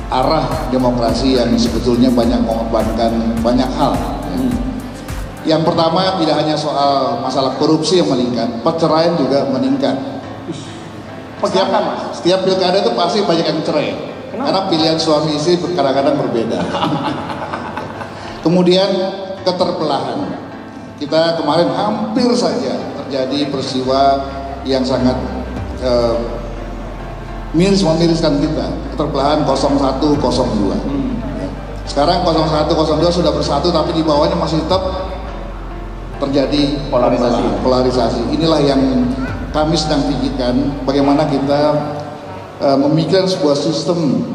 arah demokrasi yang sebetulnya banyak mengorbankan banyak hal. Yang pertama tidak hanya soal masalah korupsi yang meningkat, perceraian juga meningkat. Setiap pilkada itu pasti banyak yang cerai. Kenapa? Karena pilihan suami istri kadang-kadang berbeda. Kemudian keterbelahan. Kita kemarin hampir saja terjadi peristiwa yang sangat memiriskan kita, keterbelahan 0102. Sekarang 0102 sudah bersatu, tapi di bawahnya masih tetap terjadi polarisasi. Inilah yang kami sedang pikirkan, bagaimana kita memikirkan sebuah sistem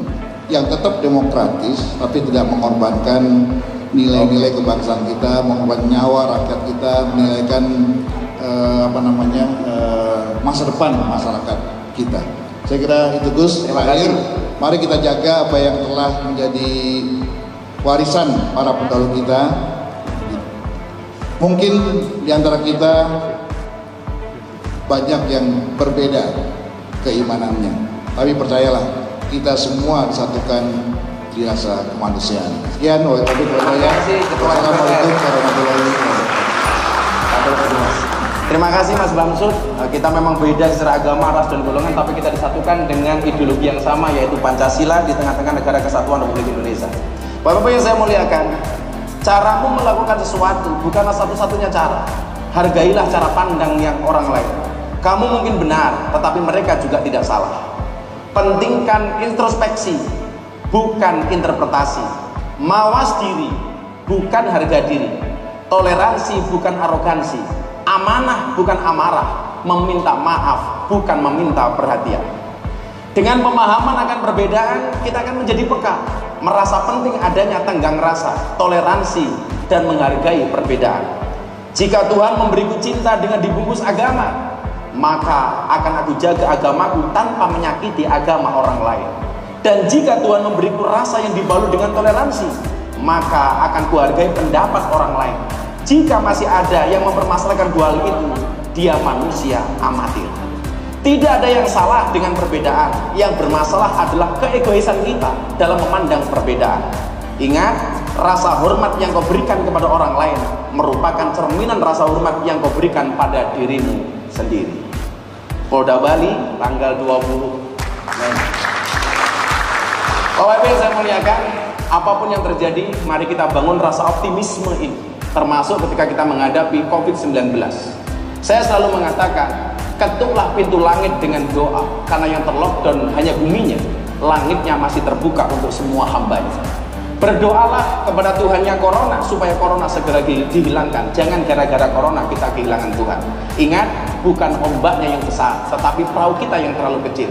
yang tetap demokratis, tapi tidak mengorbankan nilai-nilai kebangsaan kita, mengorbankan nyawa rakyat kita, menilaikan masa depan masyarakat kita. Saya kira itu Gus. Terakhir, mari kita jaga apa yang telah menjadi warisan para pendahulu kita. Mungkin di antara kita banyak yang berbeda keimanannya, tapi percayalah kita semua disatukan di rasa kemanusiaan. Sekian, wabillahi taufiq. Assalamualaikum warahmatullahi wabarakatuh. Terima kasih Mas Bamsud. Kita memang beda secara agama, ras dan golongan, tapi kita disatukan dengan ideologi yang sama, yaitu Pancasila di tengah-tengah negara kesatuan Republik Indonesia. Bapak-bapak yang saya muliakan, caramu melakukan sesuatu bukanlah satu-satunya cara. Hargailah cara pandang yang orang lain. Kamu mungkin benar, tetapi mereka juga tidak salah. Pentingkan introspeksi, bukan interpretasi. Mawas diri, bukan harga diri. Toleransi, bukan arogansi. Amanah, bukan amarah. Meminta maaf, bukan meminta perhatian. Dengan pemahaman akan perbedaan, kita akan menjadi peka, merasa penting adanya tenggang rasa, toleransi, dan menghargai perbedaan. Jika Tuhan memberiku cinta dengan dibungkus agama, maka akan aku jaga agamaku tanpa menyakiti agama orang lain. Dan jika Tuhan memberiku rasa yang dibalut dengan toleransi, maka akan kuhargai pendapat orang lain. Jika masih ada yang mempermasalahkan dua hal itu, dia manusia amatir. Tidak ada yang salah dengan perbedaan. Yang bermasalah adalah keegoisan kita dalam memandang perbedaan. Ingat, rasa hormat yang kau berikan kepada orang lain merupakan cerminan rasa hormat yang kau berikan pada dirimu sendiri. Polda Bali, tanggal 20 Mei. Bapak Ibu saya muliakan, apapun yang terjadi, mari kita bangun rasa optimisme ini, termasuk ketika kita menghadapi COVID-19. Saya selalu mengatakan, ketuklah pintu langit dengan doa, karena yang terlockdown hanya buminya, langitnya masih terbuka untuk semua hambanya. Berdoalah kepada Tuhannya corona, supaya corona segera dihilangkan. Jangan gara-gara corona kita kehilangan Tuhan. Ingat, bukan ombaknya yang besar, tetapi perahu kita yang terlalu kecil.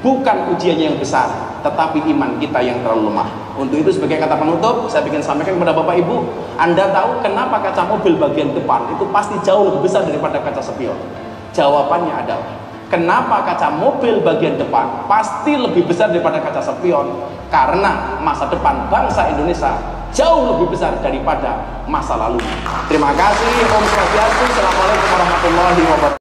Bukan ujiannya yang besar, tetapi iman kita yang terlalu lemah. Untuk itu sebagai kata penutup, saya ingin sampaikan kepada Bapak Ibu, Anda tahu kenapa kaca mobil bagian depan itu pasti jauh lebih besar daripada kaca spion? Jawabannya adalah, kenapa kaca mobil bagian depan pasti lebih besar daripada kaca spion? Karena masa depan bangsa Indonesia jauh lebih besar daripada masa lalu. Terima kasih. Om Swastiastu. Assalamualaikum warahmatullahi wabarakatuh.